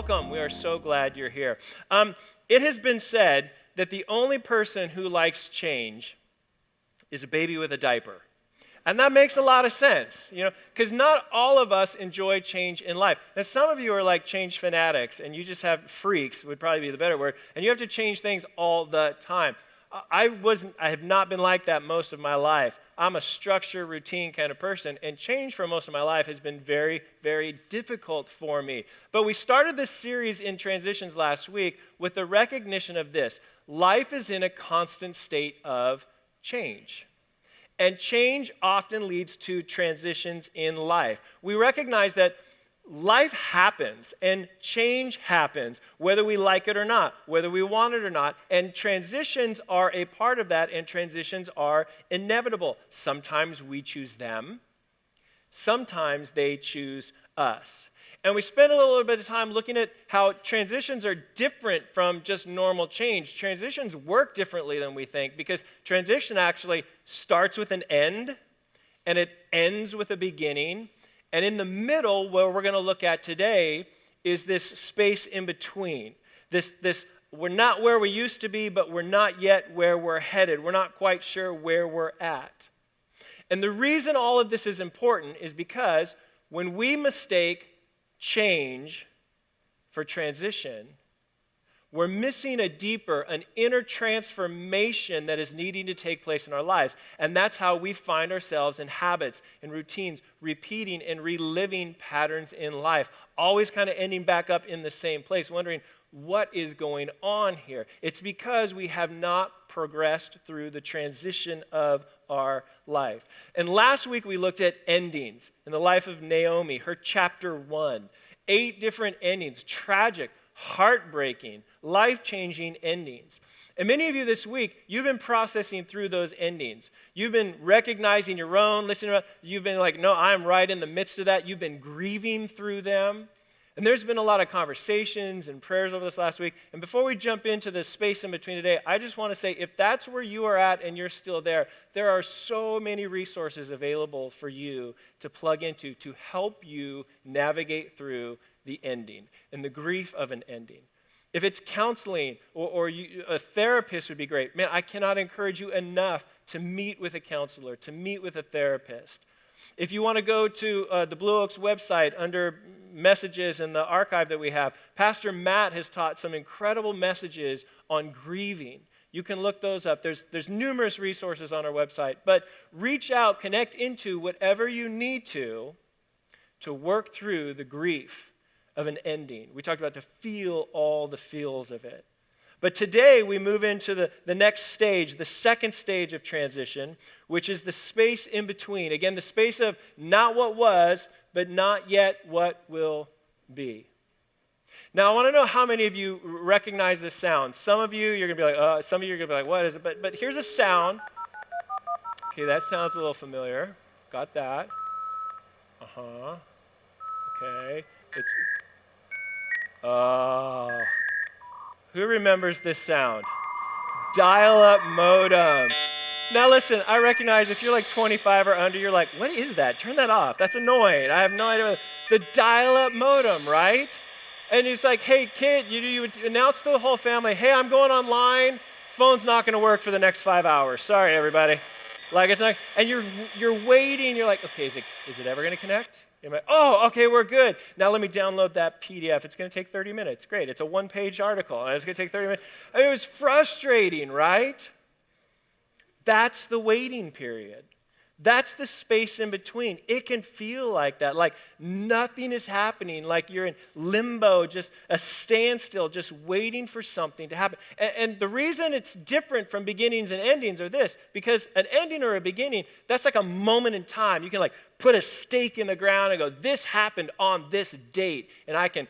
welcome. We are so glad you're here. It has been said that the only person who likes change is a baby with a diaper. And that makes a lot of sense, because not all of us enjoy change in life. Now, some of you are like change fanatics, and you just have freaks, would probably be the better word, and you have to change things all the time. I have not been like that most of my life. I'm a structure, routine kind of person, and change for most of my life has been very, very difficult for me. But we started this series in Transitions last week with the recognition of this. Life is in a constant state of change. And change often leads to transitions in life. We recognize that life happens and change happens, whether we like it or not, whether we want it or not, and transitions are a part of that, and transitions are inevitable. Sometimes we choose them, sometimes they choose us. And we spent a little bit of time looking at how transitions are different from just normal change. Transitions work differently than we think because transition actually starts with an end and it ends with a beginning. And in the middle, where we're going to look at today, is this space in between. This we're not where we used to be, but we're not yet where we're headed. We're not quite sure where we're at. And the reason all of this is important is because when we mistake change for transition, we're missing an inner transformation that is needing to take place in our lives. And that's how we find ourselves in habits and routines, repeating and reliving patterns in life, always kind of ending back up in the same place, wondering what is going on here. It's because we have not progressed through the transition of our life. And last week we looked at endings in the life of Naomi, her chapter 1. 8 different endings, tragic, heartbreaking, life-changing endings. And many of you this week, you've been processing through those endings. You've been recognizing your own, listening to, you've been like, no, I'm right in the midst of that. You've been grieving through them. And there's been a lot of conversations and prayers over this last week. And before we jump into the space in between today, I just want to say, if that's where you are at and you're still there are so many resources available for you to plug into to help you navigate through the ending and the grief of an ending. If it's counseling or a therapist would be great. Man, I cannot encourage you enough to meet with a counselor, to meet with a therapist. If you want to go to the Blue Oaks website under messages in the archive that we have, Pastor Matt has taught some incredible messages on grieving. You can look those up. There's numerous resources on our website. But reach out, connect into whatever you need to work through the grief of an ending. We talked about to feel all the feels of it. But today we move into the next stage, the second stage of transition, which is the space in between. Again, the space of not what was, but not yet what will be. Now, I want to know how many of you recognize this sound. Some of you, you're going to be like, some of you are going to be like, what is it? But here's a sound. Okay, that sounds a little familiar. Got that. Uh-huh. Okay. Who remembers this sound? Dial-up modems. Now listen, I recognize if you're like 25 or under, you're like, what is that? Turn that off. That's annoying. I have no idea. The dial-up modem, right? And it's like, hey kid, you announce to the whole family, hey, I'm going online. Phone's not going to work for the next 5 hours. Sorry, everybody. Like it's not, and you're waiting. You're like, okay, is it ever going to connect? You're like, oh, okay, we're good. Now let me download that PDF. It's going to take 30 minutes. Great. It's a one-page article, and it's going to take 30 minutes. I mean, it was frustrating, right? That's the waiting period. That's the space in between. It can feel like that, like nothing is happening, like you're in limbo, just a standstill, just waiting for something to happen. And the reason it's different from beginnings and endings are this, because an ending or a beginning, that's like a moment in time. You can like put a stake in the ground and go, this happened on this date, and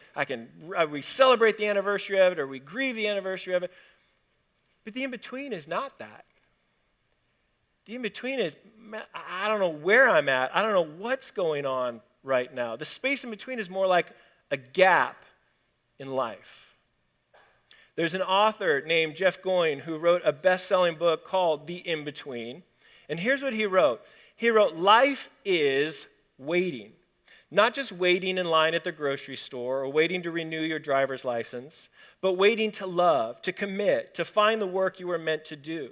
we celebrate the anniversary of it, or we grieve the anniversary of it. But the in-between is not that. The in-between is, man, I don't know where I'm at. I don't know what's going on right now. The space in between is more like a gap in life. There's an author named Jeff Goyne who wrote a best-selling book called The In-Between. And here's what he wrote. He wrote, life is waiting. Not just waiting in line at the grocery store or waiting to renew your driver's license, but waiting to love, to commit, to find the work you were meant to do.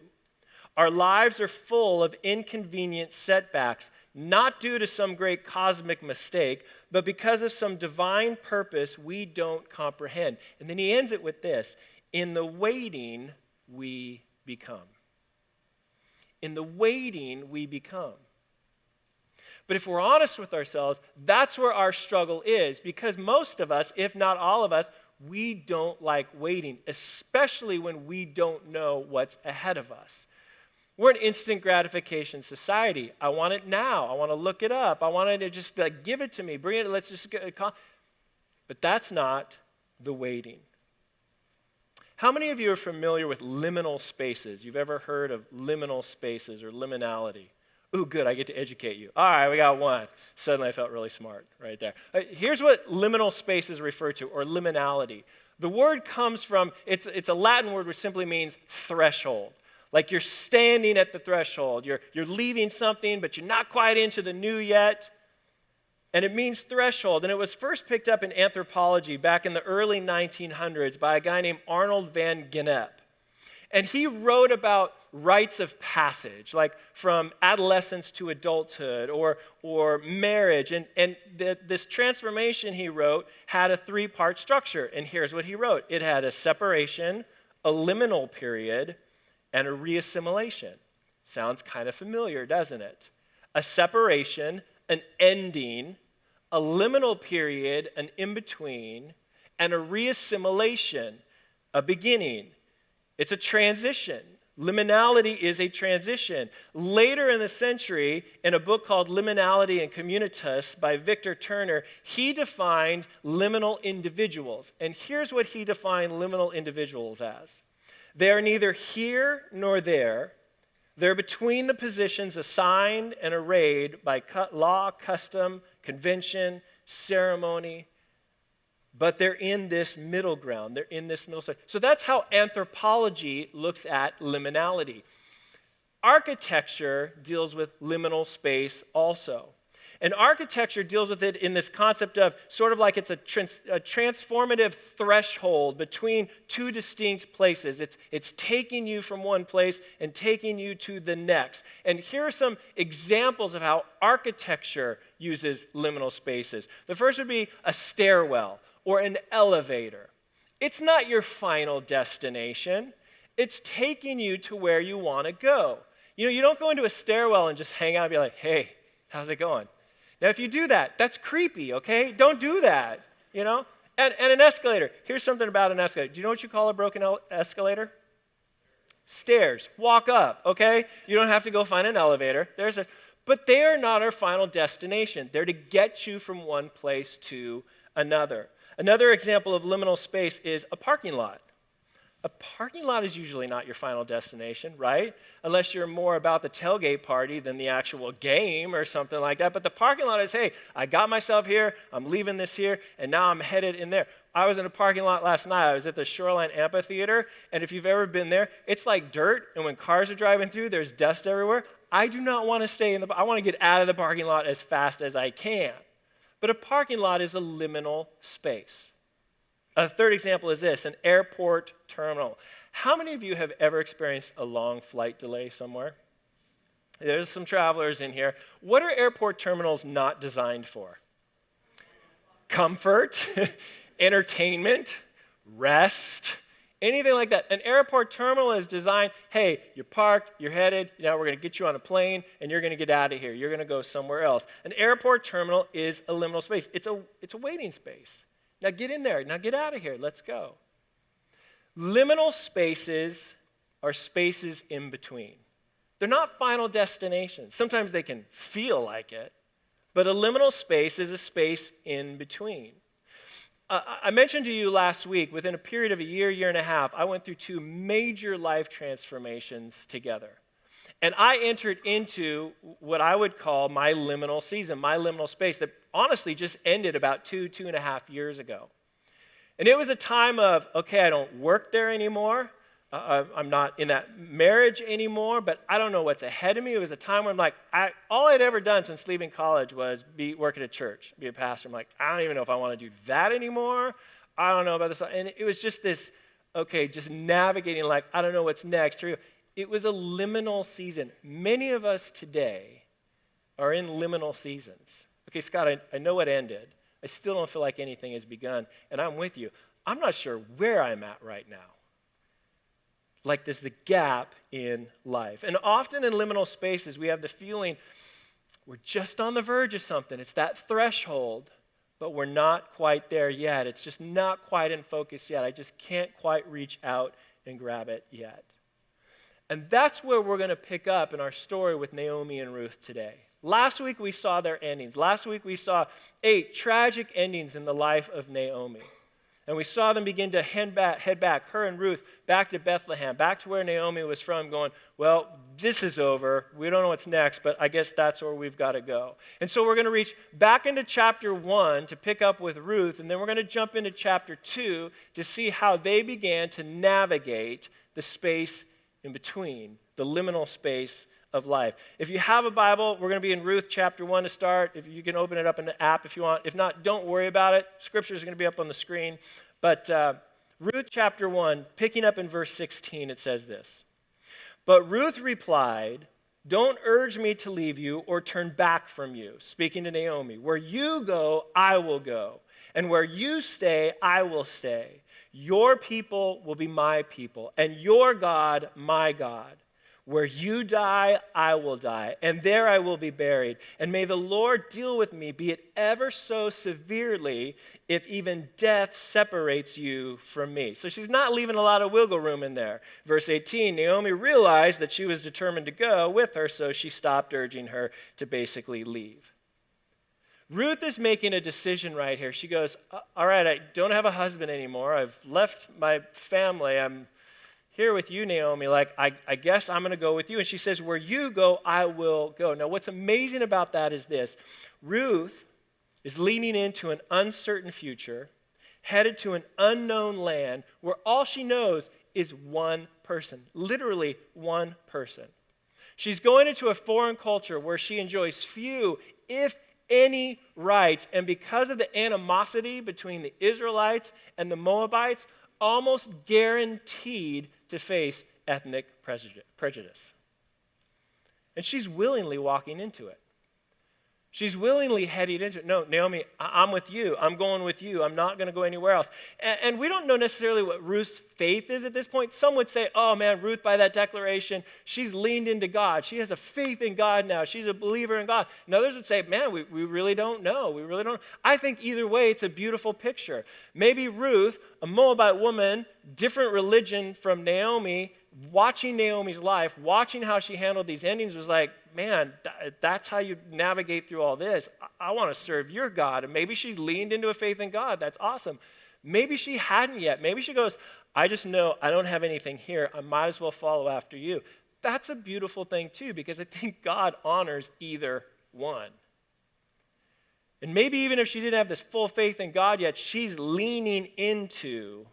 Our lives are full of inconvenient setbacks, not due to some great cosmic mistake, but because of some divine purpose we don't comprehend. And then he ends it with this: in the waiting, we become. In the waiting, we become. But if we're honest with ourselves, that's where our struggle is, because most of us, if not all of us, we don't like waiting, especially when we don't know what's ahead of us. We're an instant gratification society. I want it now. I want to look it up. I want it to just give it to me. Bring it. Let's just get. But that's not the waiting. How many of you are familiar with liminal spaces? You've ever heard of liminal spaces or liminality? Ooh, good, I get to educate you. All right, we got one. Suddenly I felt really smart right there. Here's what liminal spaces refer to, or liminality. The word comes from, it's a Latin word which simply means threshold. Like you're standing at the threshold. You're leaving something, but you're not quite into the new yet. And it means threshold. And it was first picked up in anthropology back in the early 1900s by a guy named Arnold van Gennep. And he wrote about rites of passage, like from adolescence to adulthood or marriage. And this transformation he wrote had a three-part structure. And here's what he wrote. It had a separation, a liminal period, and a reassimilation. Sounds kind of familiar, doesn't it? A separation, an ending, a liminal period, an in-between, and a reassimilation, a beginning. It's a transition. Liminality is a transition. Later in the century, in a book called Liminality and Communitas by Victor Turner, he defined liminal individuals. And here's what he defined liminal individuals as. They are neither here nor there. They're between the positions assigned and arrayed by law, custom, convention, ceremony, but they're in this middle ground. They're in this middle space. So that's how anthropology looks at liminality. Architecture deals with liminal space also. And architecture deals with it in this concept of sort of like it's a transformative threshold between two distinct places. It's taking you from one place and taking you to the next. And here are some examples of how architecture uses liminal spaces. The first would be a stairwell or an elevator. It's not your final destination. It's taking you to where you want to go. You know, you don't go into a stairwell and just hang out and be like, hey, how's it going? Now, if you do that, that's creepy, okay? Don't do that, you know? And an escalator. Here's something about an escalator. Do you know what you call a broken escalator? Stairs. Walk up, okay? You don't have to go find an elevator. But they are not our final destination. They're to get you from one place to another. Another example of liminal space is a parking lot. A parking lot is usually not your final destination, right? Unless you're more about the tailgate party than the actual game or something like that. But the parking lot is, hey, I got myself here, I'm leaving this here, and now I'm headed in there. I was in a parking lot last night. I was at the Shoreline Amphitheater, and if you've ever been there, it's like dirt, and when cars are driving through, there's dust everywhere. I do not want to stay I want to get out of the parking lot as fast as I can. But a parking lot is a liminal space. A third example is this, an airport terminal. How many of you have ever experienced a long flight delay somewhere? There's some travelers in here. What are airport terminals not designed for? Comfort, entertainment, rest, anything like that. An airport terminal is designed, hey, you're parked, you're headed, now we're going to get you on a plane, and you're going to get out of here. You're going to go somewhere else. An airport terminal is a liminal space. It's a waiting space. Now get in there. Now get out of here. Let's go. Liminal spaces are spaces in between. They're not final destinations. Sometimes they can feel like it, but a liminal space is a space in between. I mentioned to you last week, within a period of a year and a half, I went through two major life transformations together. And I entered into what I would call my liminal season, my liminal space that honestly just ended about 2.5 years ago. And it was a time of, okay, I don't work there anymore. I'm not in that marriage anymore, but I don't know what's ahead of me. It was a time where I'm like, all I'd ever done since leaving college was work at a church, be a pastor. I'm like, I don't even know if I want to do that anymore. I don't know about this. And it was just this, okay, just navigating like, I don't know what's next. It was a liminal season. Many of us today are in liminal seasons. Okay, Scott, I know what ended. I still don't feel like anything has begun, and I'm with you. I'm not sure where I'm at right now. Like there's the gap in life. And often in liminal spaces, we have the feeling we're just on the verge of something. It's that threshold, but we're not quite there yet. It's just not quite in focus yet. I just can't quite reach out and grab it yet. And that's where we're going to pick up in our story with Naomi and Ruth today. Last week we saw their endings. Last week we saw 8 tragic endings in the life of Naomi. And we saw them begin to head back, her and Ruth, back to Bethlehem, back to where Naomi was from, going, well, this is over. We don't know what's next, but I guess that's where we've got to go. And so we're going to reach back into chapter 1 to pick up with Ruth, and then we're going to jump into chapter 2 to see how they began to navigate the space in between, the liminal space of life. If you have a Bible, we're going to be in Ruth chapter 1 to start. If you can open it up in the app if you want. If not, don't worry about it. Scripture is going to be up on the screen. But Ruth chapter 1, picking up in verse 16, it says this. But Ruth replied, don't urge me to leave you or turn back from you, speaking to Naomi. Where you go, I will go. And where you stay, I will stay. Your people will be my people, and your God, my God. Where you die, I will die, and there I will be buried. And may the Lord deal with me, be it ever so severely, if even death separates you from me. So she's not leaving a lot of wiggle room in there. Verse 18, Naomi realized that she was determined to go with her, so she stopped urging her to basically leave. Ruth is making a decision right here. She goes, all right, I don't have a husband anymore. I've left my family. I'm here with you, Naomi, like, I guess I'm going to go with you. And she says, where you go, I will go. Now, what's amazing about that is this. Ruth is leaning into an uncertain future, headed to an unknown land where all she knows is one person, literally one person. She's going into a foreign culture where she enjoys few, if any, rights. And because of the animosity between the Israelites and the Moabites, almost guaranteed to face ethnic prejudice. And she's willingly walking into it. She's willingly heading into it. No, Naomi, I'm with you. I'm going with you. I'm not going to go anywhere else. And we don't know necessarily what Ruth's faith is at this point. Some would say, oh man, Ruth, by that declaration, she's leaned into God. She has a faith in God now. She's a believer in God. And others would say, man, we really don't know. We really don't. I think either way, it's a beautiful picture. Maybe Ruth, a Moabite woman, different religion from Naomi, watching Naomi's life, watching how she handled these endings, was like, man, that's how you navigate through all this. I want to serve your God. And maybe she leaned into a faith in God. That's awesome. Maybe she hadn't yet. Maybe she goes, I just know I don't have anything here. I might as well follow after you. That's a beautiful thing too, because I think God honors either one. And maybe even if she didn't have this full faith in God yet, she's leaning into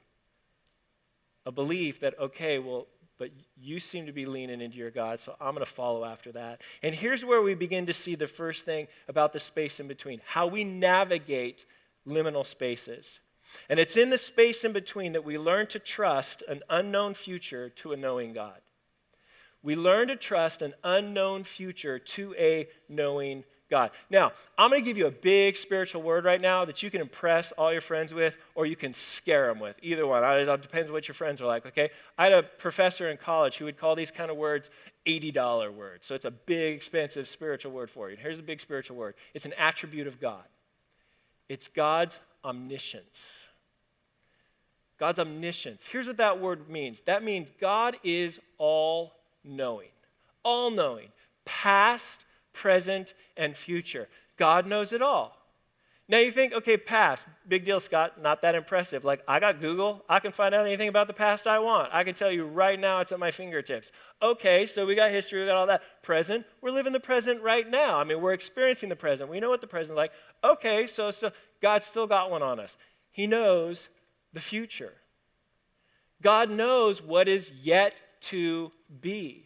a belief that, okay, well, but you seem to be leaning into your God, so I'm going to follow after that. And here's where we begin to see the first thing about the space in between, how we navigate liminal spaces. And it's in the space in between that we learn to trust an unknown future to a knowing God. We learn to trust an unknown future to a knowing God. Now, I'm going to give you a big spiritual word right now that you can impress all your friends with, or you can scare them with. Either one. It depends what your friends are like, okay? I had a professor in college who would call these kind of words $80 words. So it's a big, expensive spiritual word for you. And here's the big spiritual word. It's an attribute of God. It's God's omniscience. God's omniscience. Here's what that word means. That means God is all-knowing. All-knowing. Past, present, and future. God knows it all. Now you think, okay, past, big deal, Scott, not that impressive. Like, I got Google. I can find out anything about the past I want. I can tell you right now it's at my fingertips. Okay, so we got history, we got all that. Present, we're living the present right now. I mean, we're experiencing the present. We know what the present is like. Okay, so God's still got one on us. He knows the future. God knows what is yet to be.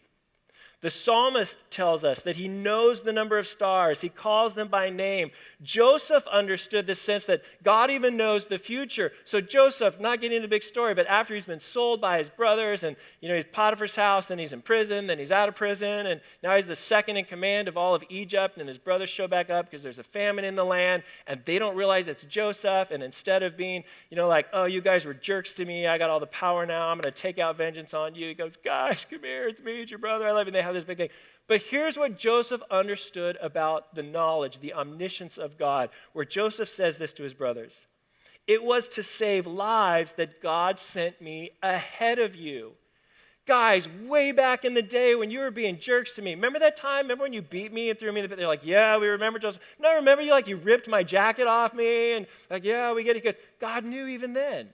The psalmist tells us that he knows the number of stars. He calls them by name. Joseph understood the sense that God even knows the future. So Joseph, not getting into a big story, but after he's been sold by his brothers and, he's Potiphar's house and he's in prison, then he's out of prison, and now he's the second in command of all of Egypt, and his brothers show back up because there's a famine in the land, and they don't realize it's Joseph, and instead of being, like, oh, you guys were jerks to me, I got all the power now, I'm going to take out vengeance on you. He goes, guys, come here, it's me, it's your brother, I love you. And they have this big thing. But here's what Joseph understood about the knowledge, the omniscience of God, where Joseph says this to his brothers. It was to save lives that God sent me ahead of you. Guys, way back in the day when you were being jerks to me, remember that time? Remember when you beat me and threw me in the pit? They're like, yeah, we remember, Joseph. No, remember you ripped my jacket off me? And like, yeah, we get it. Because God knew even then.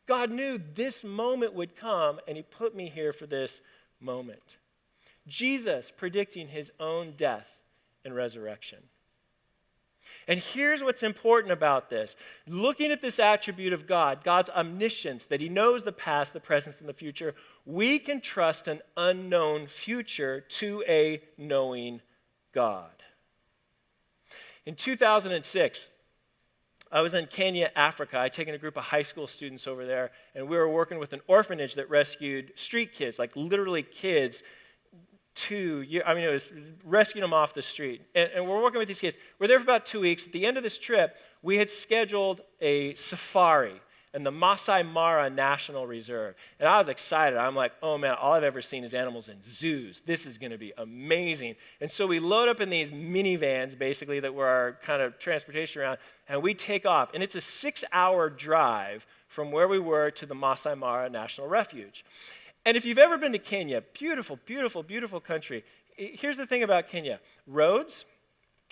God knew this moment would come, and he put me here for this moment. Jesus predicting his own death and resurrection. And here's what's important about this. Looking at this attribute of God, God's omniscience, that he knows the past, the present, and the future, we can trust an unknown future to a knowing God. In 2006, I was in Kenya, Africa. I'd taken a group of high school students over there, and we were working with an orphanage that rescued street kids, like literally kids, it was rescuing them off the street. And we're working with these kids. We're there for about 2 weeks. At the end of this trip, we had scheduled a safari in the Masai Mara National Reserve. And I was excited. I'm like, oh man, all I've ever seen is animals in zoos. This is going to be amazing. And so we load up in these minivans, basically, that were our kind of transportation around, and we take off. And it's a 6-hour drive from where we were to the Masai Mara National Refuge. And if you've ever been to Kenya, beautiful, beautiful, beautiful country. Here's the thing about Kenya. Roads,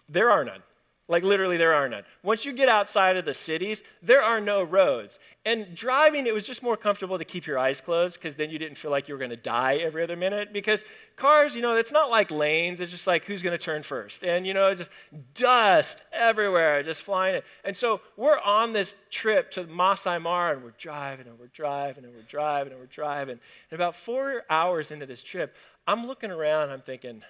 there are none. Like literally there are none. Once you get outside of the cities, there are no roads. And driving, it was just more comfortable to keep your eyes closed because then you didn't feel like you were going to die every other minute. Because cars, it's not like lanes. It's just like who's going to turn first. And, just dust everywhere, just flying. And so we're on this trip to Masai Mara, and we're driving, and we're driving, and we're driving, and we're driving. And about 4 hours into this trip, I'm looking around, I'm thinking,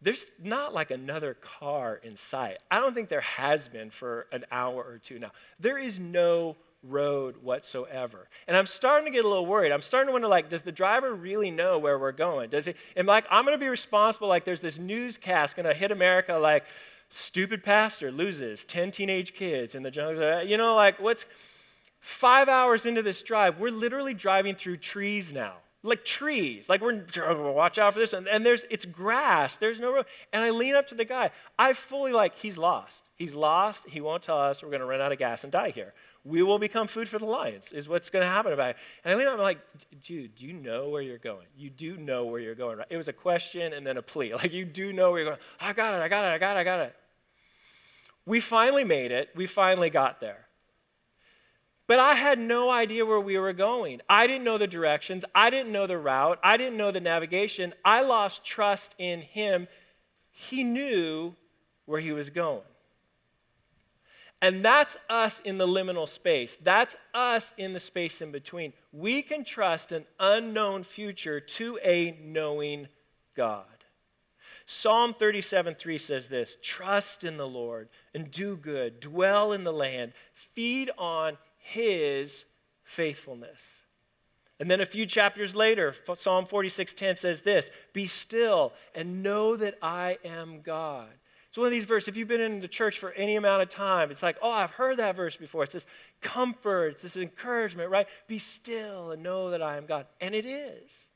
there's not like another car in sight. I don't think there has been for an hour or two now. There is no road whatsoever. And I'm starting to get a little worried. I'm starting to wonder, does the driver really know where we're going? I'm going to be responsible, there's this newscast going to hit America, stupid pastor loses 10 teenage kids in the jungle. What's 5 hours into this drive, we're literally driving through trees now. Like trees, we're watch out for this, and it's grass, there's no road. And I lean up to the guy, I fully he's lost, he won't tell us, we're going to run out of gas and die here. We will become food for the lions, is what's going to happen about it. And I lean up, I'm like, dude, do you know where you're going? You do know where you're going, right? It was a question and then a plea, you do know where you're going. I got it. We finally made it, we finally got there. But I had no idea where we were going. I didn't know the directions. I didn't know the route. I didn't know the navigation. I lost trust in him. He knew where he was going. And that's us in the liminal space. That's us in the space in between. We can trust an unknown future to a knowing God. Psalm 37:3 says this, trust in the Lord and do good, dwell in the land, feed on his faithfulness. And then a few chapters later, Psalm 46:10 says this, be still and know that I am God. It's one of these verses, if you've been in the church for any amount of time, it's oh, I've heard that verse before. It's this comfort, it's this encouragement, right? Be still and know that I am God. And it is.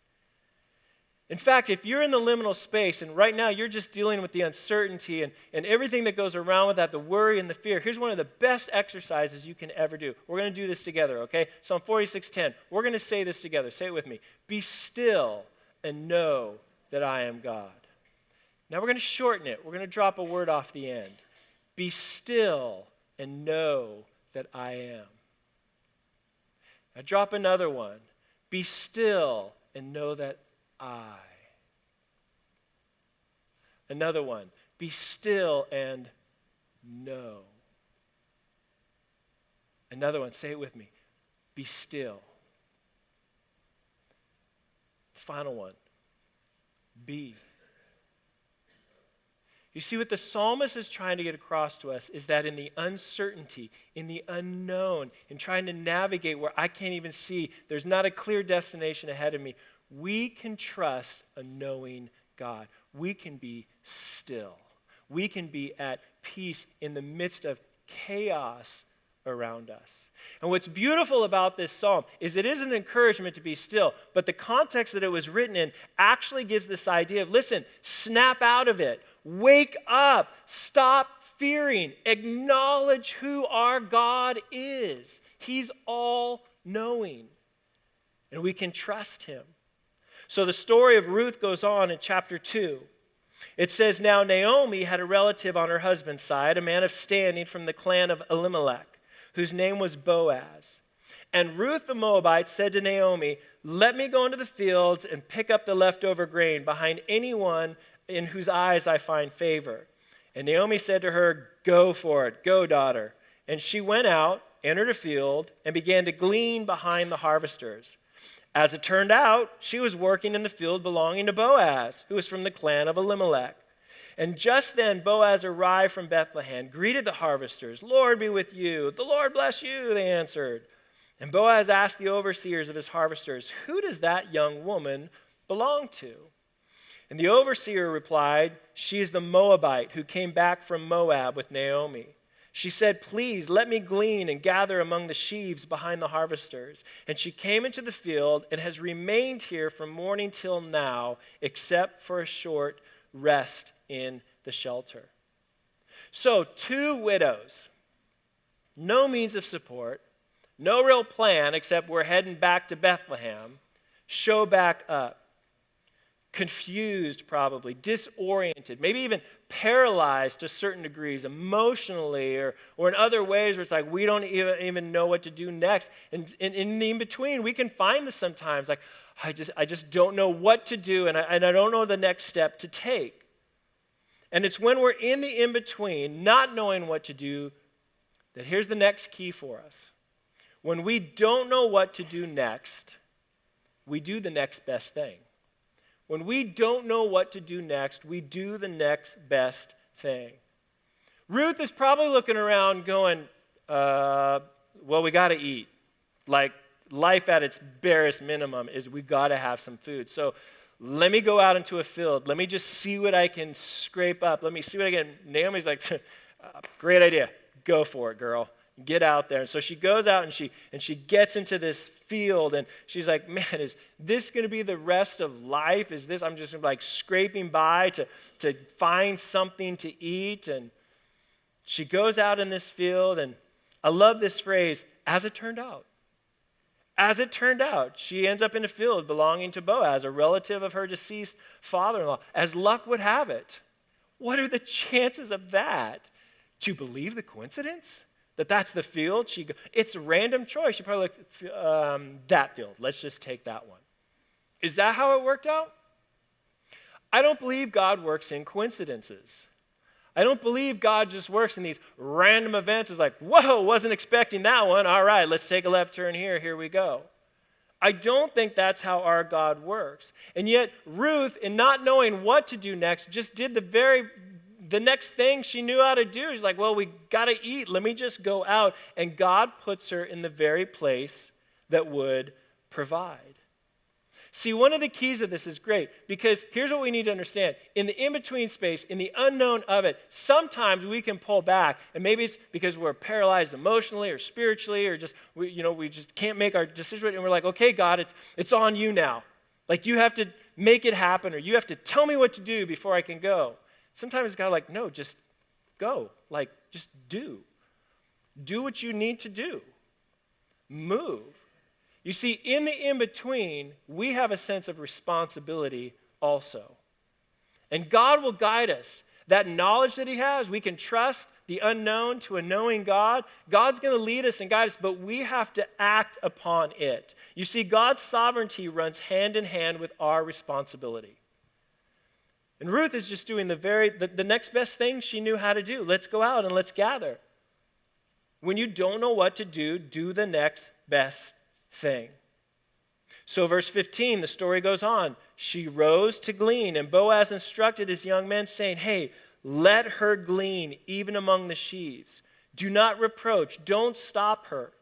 In fact, if you're in the liminal space and right now you're just dealing with the uncertainty and everything that goes around with that, the worry and the fear, here's one of the best exercises you can ever do. We're going to do this together, okay? Psalm 46:10. We're going to say this together. Say it with me. Be still and know that I am God. Now we're going to shorten it. We're going to drop a word off the end. Be still and know that I am. Now drop another one. Be still and know that I. Another one. Be still and know. Another one. Say it with me. Be still. final one. Be. You see, what the psalmist is trying to get across to us is that in the uncertainty, in the unknown, in trying to navigate where I can't even see, there's not a clear destination ahead of me, we can trust a knowing God. We can be still. We can be at peace in the midst of chaos around us. And what's beautiful about this psalm is it is an encouragement to be still, but the context that it was written in actually gives this idea of, listen, snap out of it. Wake up. Stop fearing. Acknowledge who our God is. He's all-knowing, and we can trust him. So the story of Ruth goes on in chapter 2. It says, now Naomi had a relative on her husband's side, a man of standing from the clan of Elimelech, whose name was Boaz. And Ruth the Moabite said to Naomi, let me go into the fields and pick up the leftover grain behind anyone in whose eyes I find favor. And Naomi said to her, go for it, go, daughter. And she went out, entered a field, and began to glean behind the harvesters. As it turned out, she was working in the field belonging to Boaz, who was from the clan of Elimelech. And just then Boaz arrived from Bethlehem, greeted the harvesters. Lord be with you. The Lord bless you, they answered. And Boaz asked the overseers of his harvesters, who does that young woman belong to? And the overseer replied, she is the Moabite who came back from Moab with Naomi. She said, please let me glean and gather among the sheaves behind the harvesters. And she came into the field and has remained here from morning till now, except for a short rest in the shelter. So 2 widows, no means of support, no real plan except we're heading back to Bethlehem, show back up. Confused probably, disoriented, maybe even paralyzed to certain degrees emotionally or in other ways where it's like we don't even know what to do next. And in the in-between, we can find this sometimes like, I just don't know what to do and I don't know the next step to take. And it's when we're in the in-between, not knowing what to do, that here's the next key for us. When we don't know what to do next, we do the next best thing. When we don't know what to do next, we do the next best thing. Ruth is probably looking around going, well, we got to eat. Like, life at its barest minimum is we got to have some food. So let me go out into a field. Let me just see what I can scrape up. Let me see what I can. Naomi's like, great idea. Go for it, girl. Get out there. And so she goes out and she gets into this field and she's like, man, is this going to be the rest of life? Is this, I'm just like scraping by to find something to eat. And she goes out in this field and I love this phrase, as it turned out. As it turned out, she ends up in a field belonging to Boaz, a relative of her deceased father-in-law. As luck would have it. What are the chances of that? Do you believe the coincidence? That's the field. It's a random choice. She probably looked, that field. Let's just take that one. Is that how it worked out? I don't believe God works in coincidences. I don't believe God just works in these random events. It's like, whoa, wasn't expecting that one. All right, let's take a left turn here. Here we go. I don't think that's how our God works. And yet Ruth, in not knowing what to do next, just did the next thing she knew how to do. She's like, well, we got to eat. Let me just go out. And God puts her in the very place that would provide. See, one of the keys of this is great because here's what we need to understand. In the in-between space, in the unknown of it, sometimes we can pull back. And maybe it's because we're paralyzed emotionally or spiritually or just, we just can't make our decision. And we're like, okay, God, it's on you now. Like you have to make it happen or you have to tell me what to do before I can go. Sometimes God like, no, just go. Like, just do. Do what you need to do. Move. You see, in the in-between, we have a sense of responsibility also. And God will guide us. That knowledge that he has, we can trust the unknown to a knowing God. God's going to lead us and guide us, but we have to act upon it. You see, God's sovereignty runs hand in hand with our responsibility. And Ruth is just doing the next best thing she knew how to do. Let's go out and let's gather. When you don't know what to do, do the next best thing. So verse 15, the story goes on. She rose to glean, and Boaz instructed his young men, saying, hey, let her glean even among the sheaves. Do not reproach, don't stop her.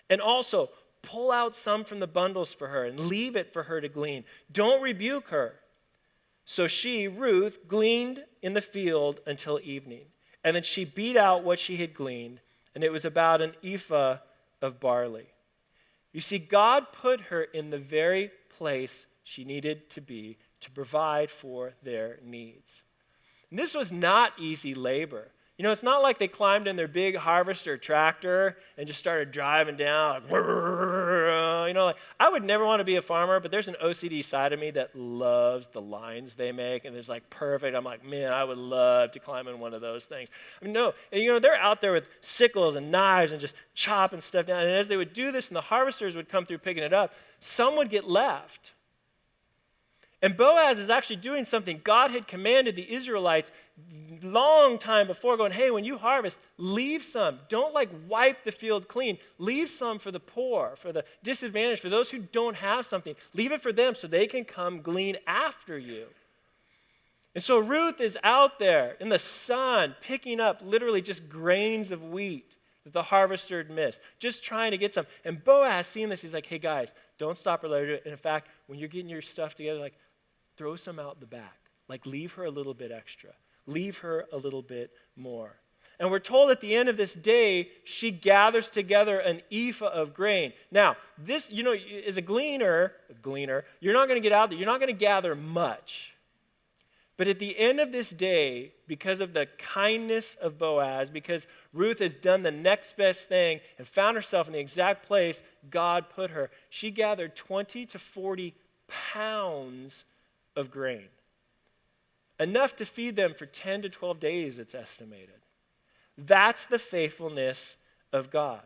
And also, pull out some from the bundles for her and leave it for her to glean. Don't rebuke her. So she, Ruth, gleaned in the field until evening. And then she beat out what she had gleaned, and it was about an ephah of barley. You see, God put her in the very place she needed to be to provide for their needs. And this was not easy labor. You know, it's not like they climbed in their big harvester tractor and just started driving down. Like, you know, like, I would never want to be a farmer, but there's an OCD side of me that loves the lines they make, and it's like perfect. I'm like, man, I would love to climb in one of those things. I mean, no, and, you know, they're out there with sickles and knives and just chopping stuff down. And as they would do this and the harvesters would come through picking it up, some would get left. And Boaz is actually doing something God had commanded the Israelites long time before, going, hey, when you harvest, leave some. Don't like wipe the field clean. Leave some for the poor, for the disadvantaged, for those who don't have something. Leave it for them so they can come glean after you. And so Ruth is out there in the sun picking up literally just grains of wheat that the harvester had missed, just trying to get some. And Boaz, seeing this, he's like, hey, guys, don't stop her later. And in fact, when you're getting your stuff together, like, throw some out the back. Like, leave her a little bit extra. Leave her a little bit more. And we're told at the end of this day, she gathers together an ephah of grain. Now, this, you know, as a gleaner, you're not going to get out there. You're not going to gather much. But at the end of this day, because of the kindness of Boaz, because Ruth has done the next best thing and found herself in the exact place God put her, she gathered 20 to 40 pounds of grain. Enough to feed them for 10 to 12 days, it's estimated. That's the faithfulness of God.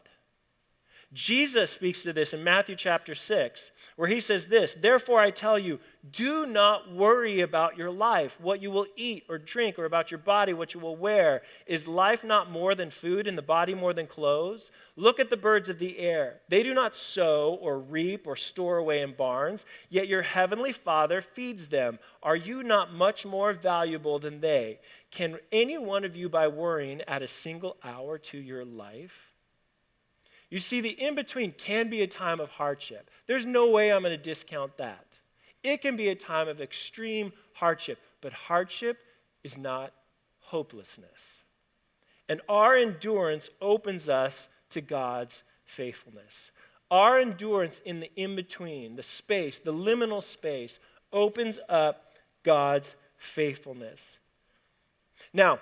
Jesus speaks to this in Matthew chapter 6, where he says this, therefore I tell you, do not worry about your life, what you will eat or drink, or about your body, what you will wear. Is life not more than food, and the body more than clothes? Look at the birds of the air. They do not sow or reap or store away in barns, yet your heavenly Father feeds them. Are you not much more valuable than they? Can any one of you, by worrying, add a single hour to your life? You see, the in-between can be a time of hardship. There's no way I'm going to discount that. It can be a time of extreme hardship, but hardship is not hopelessness. And our endurance opens us to God's faithfulness. Our endurance in the in-between, the space, the liminal space, opens up God's faithfulness. Now,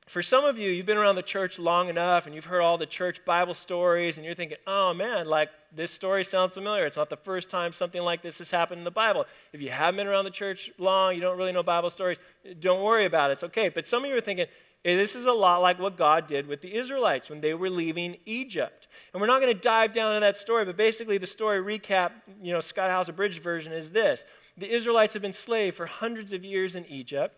for some of you, you've been around the church long enough and you've heard all the church Bible stories and you're thinking, oh man, like this story sounds familiar. It's not the first time something like this has happened in the Bible. If you haven't been around the church long, you don't really know Bible stories, don't worry about it. It's okay. But some of you are thinking, hey, this is a lot like what God did with the Israelites when they were leaving Egypt. And we're not going to dive down into that story, but basically the story recap, Scott House Abridged version is this. The Israelites have been slaves for hundreds of years in Egypt.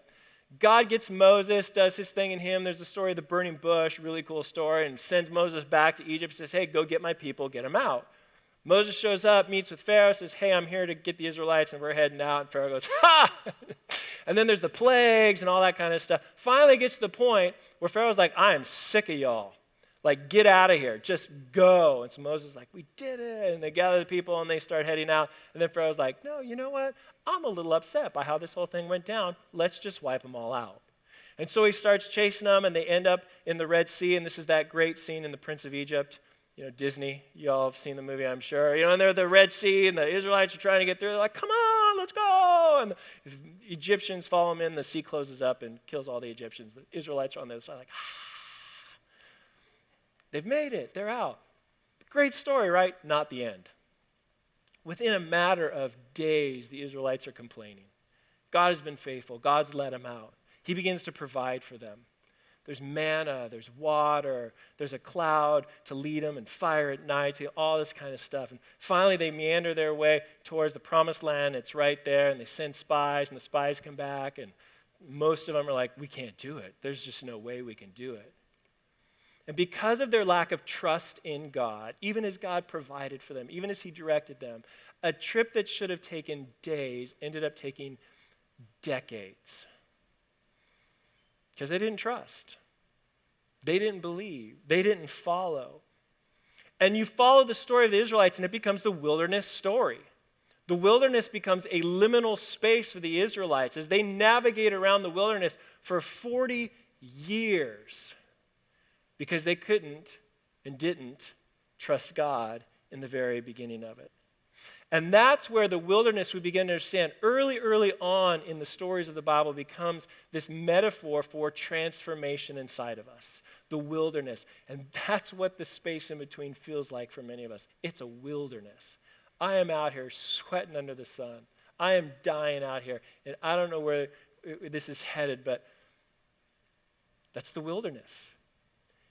God gets Moses, does his thing in him. There's the story of the burning bush, really cool story, and sends Moses back to Egypt, says, hey, go get my people, get them out. Moses shows up, meets with Pharaoh, says, hey, I'm here to get the Israelites, and we're heading out. And Pharaoh goes, ha! And then there's the plagues and all that kind of stuff. Finally gets to the point where Pharaoh's like, I am sick of y'all. Like, get out of here. Just go. And so Moses is like, we did it. And they gather the people, and they start heading out. And then Pharaoh's like, no, you know what? I'm a little upset by how this whole thing went down. Let's just wipe them all out. And so he starts chasing them, and they end up in the Red Sea. And this is that great scene in The Prince of Egypt. Disney, you all have seen the movie, I'm sure. And they're at the Red Sea, and the Israelites are trying to get through. They're like, come on, let's go. And the Egyptians follow them in. The sea closes up and kills all the Egyptians. The Israelites are on the other side like, they've made it. They're out. Great story, right? Not the end. Within a matter of days, the Israelites are complaining. God has been faithful. God's let them out. He begins to provide for them. There's manna, there's water, there's a cloud to lead them, and fire at night, all this kind of stuff. And finally, they meander their way towards the promised land. It's right there, and they send spies, and the spies come back, and most of them are like, we can't do it. There's just no way we can do it. And because of their lack of trust in God, even as God provided for them, even as he directed them, A trip that should have taken days ended up taking decades. Because they didn't trust. They didn't believe. They didn't follow. And you follow the story of the Israelites and it becomes the wilderness story. The wilderness becomes a liminal space for the Israelites as they navigate around the wilderness for 40 years because they couldn't and didn't trust God in the very beginning of it. And that's where the wilderness, we begin to understand, early on in the stories of the Bible becomes this metaphor for transformation inside of us, the wilderness. And that's what the space in between feels like for many of us. It's a wilderness. I am out here sweating under the sun. I am dying out here. And I don't know where this is headed, but that's the wilderness.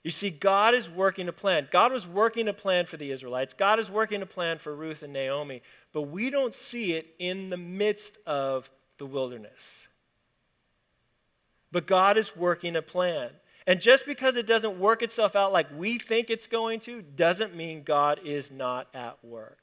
You see, God is working a plan. God was working a plan for the Israelites. God is working a plan for Ruth and Naomi, but we don't see it in the midst of the wilderness. But God is working a plan. And just because it doesn't work itself out like we think it's going to, doesn't mean God is not at work.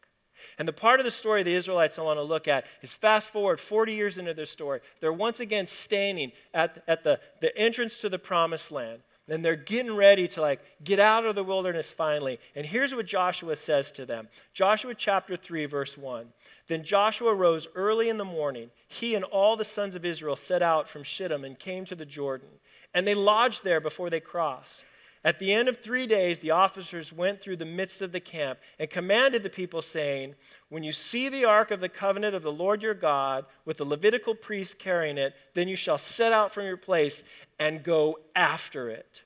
And the part of the story of the Israelites I want to look at is fast forward 40 years into their story. They're once again standing at the entrance to the promised land. And they're getting ready to get out of the wilderness finally. And here's what Joshua says to them. Joshua chapter 3, verse 1. Then Joshua rose early in the morning. He and all the sons of Israel set out from Shittim and came to the Jordan. And they lodged there before they crossed. At the end of 3 days, the officers went through the midst of the camp and commanded the people, saying, when you see the ark of the covenant of the Lord your God, with the Levitical priests carrying it, then you shall set out from your place and go after it,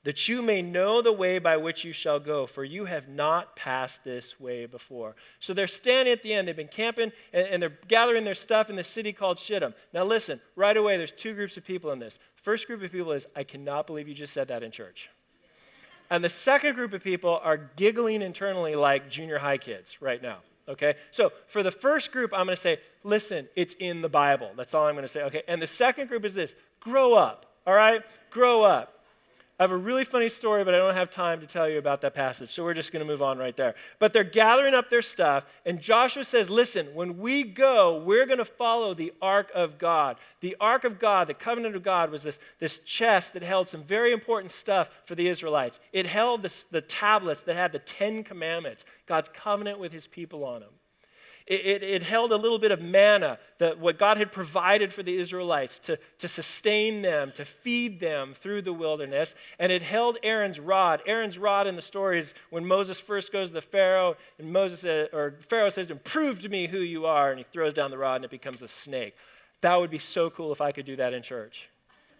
that you may know the way by which you shall go, for you have not passed this way before. So they're standing at the end. They've been camping, and they're gathering their stuff in the city called Shittim. Now listen, right away, there's two groups of people in this. First group of people is, I cannot believe you just said that in church. And the second group of people are giggling internally like junior high kids right now, okay? So for the first group, I'm going to say, listen, it's in the Bible. That's all I'm going to say, okay? And the second group is this, grow up, all right? Grow up. I have a really funny story, but I don't have time to tell you about that passage, so we're just going to move on right there. But they're gathering up their stuff, and Joshua says, listen, when we go, we're going to follow the ark of God. The ark of God, the covenant of God, was this chest that held some very important stuff for the Israelites. It held the tablets that had the 10 commandments, God's covenant with his people on them. It held a little bit of manna, what God had provided for the Israelites to sustain them, to feed them through the wilderness. And it held Aaron's rod. Aaron's rod in the story is when Moses first goes to the Pharaoh, and Pharaoh says to him, prove to me who you are. And he throws down the rod and it becomes a snake. That would be so cool if I could do that in church.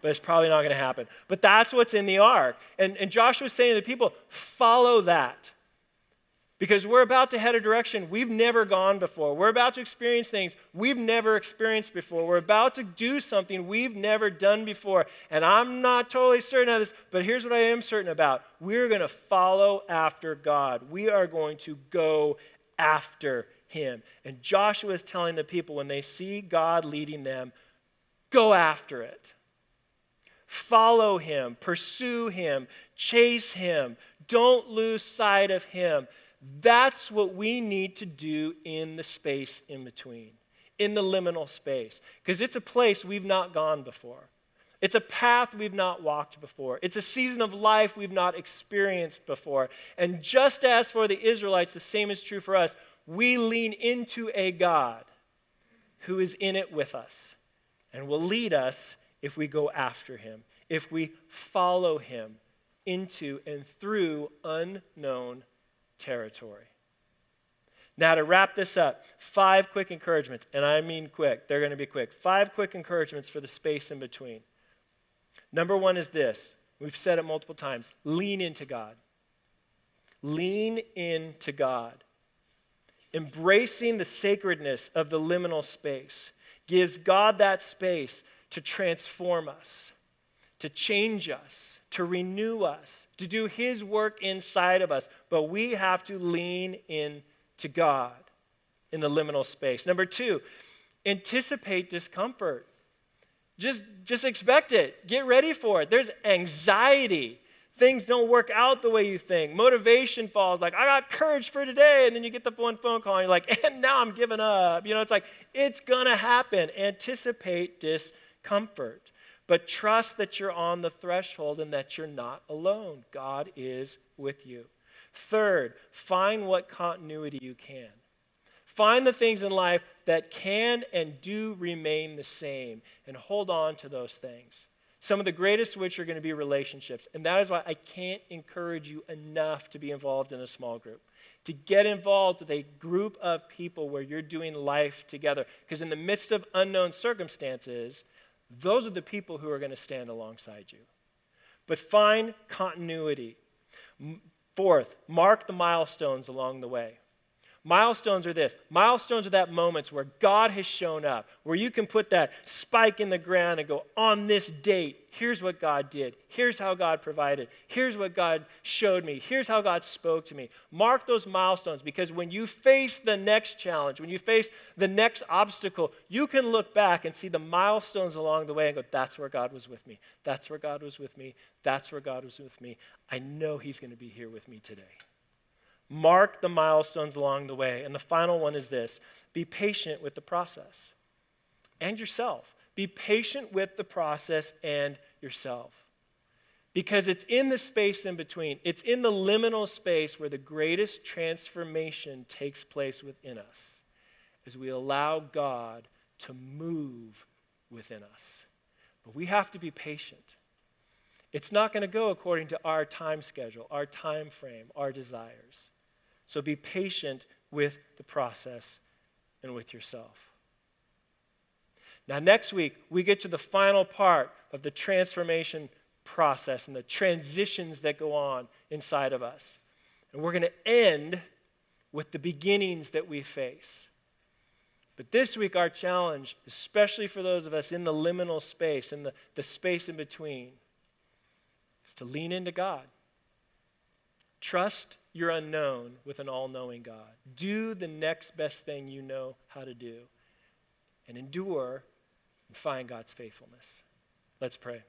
But it's probably not going to happen. But that's what's in the ark. And Joshua's saying to the people, follow that. Because we're about to head a direction we've never gone before. We're about to experience things we've never experienced before. We're about to do something we've never done before. And I'm not totally certain of this, but here's what I am certain about. We're going to follow after God. We are going to go after him. And Joshua is telling the people when they see God leading them, go after it. Follow him, pursue him, chase him. Don't lose sight of him. That's what we need to do in the space in between, in the liminal space, because it's a place we've not gone before. It's a path we've not walked before. It's a season of life we've not experienced before. And just as for the Israelites, the same is true for us. We lean into a God who is in it with us and will lead us if we go after him, if we follow him into and through unknown territory. Now, to wrap this up, 5 quick encouragements, and I mean quick. They're going to be quick. 5 quick encouragements for the space in between. Number 1 is this. We've said it multiple times. Lean into God. Lean into God. Embracing the sacredness of the liminal space gives God that space to transform us, to change us, to renew us, to do his work inside of us. But we have to lean into God in the liminal space. Number 2, anticipate discomfort. Just expect it. Get ready for it. There's anxiety. things don't work out the way you think. Motivation falls. Like, I got courage for today. And then you get the one phone call and you're like, and now I'm giving up. It's like, it's going to happen. Anticipate discomfort. But trust that you're on the threshold and that you're not alone. God is with you. Third, find what continuity you can. Find the things in life that can and do remain the same and hold on to those things. Some of the greatest of which are going to be relationships. And that is why I can't encourage you enough to be involved in a small group. To get involved with a group of people where you're doing life together. Because in the midst of unknown circumstances, those are the people who are going to stand alongside you. But find continuity. Fourth, mark the milestones along the way. Milestones are this. Milestones are that moments where God has shown up, where you can put that spike in the ground and go, on this date, here's what God did. Here's how God provided. Here's what God showed me. Here's how God spoke to me. Mark those milestones, because when you face the next challenge, when you face the next obstacle, you can look back and see the milestones along the way and go, that's where God was with me. That's where God was with me. That's where God was with me. I know he's going to be here with me today. Mark the milestones along the way. And the final one is this: be patient with the process and yourself. Be patient with the process and yourself. Because it's in the space in between. It's in the liminal space where the greatest transformation takes place within us as we allow God to move within us. But we have to be patient. It's not going to go according to our time schedule, our time frame, our desires. So be patient with the process and with yourself. Now, next week, we get to the final part of the transformation process and the transitions that go on inside of us. And we're going to end with the beginnings that we face. But this week, our challenge, especially for those of us in the liminal space, in the space in between, is to lean into God. Trust your unknown with an all-knowing God. Do the next best thing you know how to do. And endure and find God's faithfulness. Let's pray.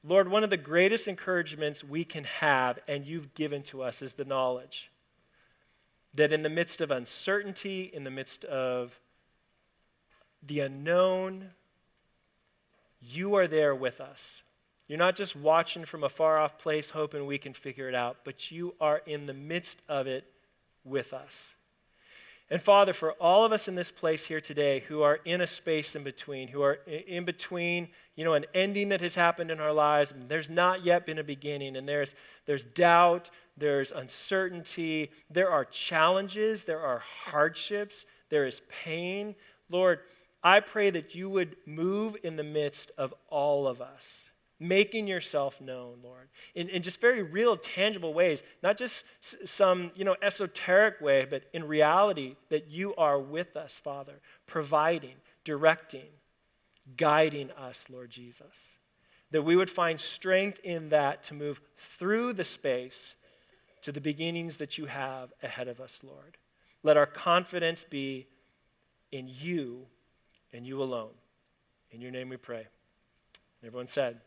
Lord, one of the greatest encouragements we can have, and you've given to us, is the knowledge that in the midst of uncertainty, in the midst of the unknown, you are there with us. You're not just watching from a far-off place hoping we can figure it out, but you are in the midst of it with us. And Father, for all of us in this place here today who are in a space in between, who are in between, an ending that has happened in our lives, and there's not yet been a beginning, and there's doubt, there's uncertainty, there are challenges, there are hardships, there is pain. Lord, I pray that you would move in the midst of all of us, making yourself known, Lord, in just very real, tangible ways, not just some, esoteric way, but in reality that you are with us, Father, providing, directing, guiding us, Lord Jesus, that we would find strength in that to move through the space to the beginnings that you have ahead of us, Lord. Let our confidence be in you and you alone. In your name we pray. And everyone said,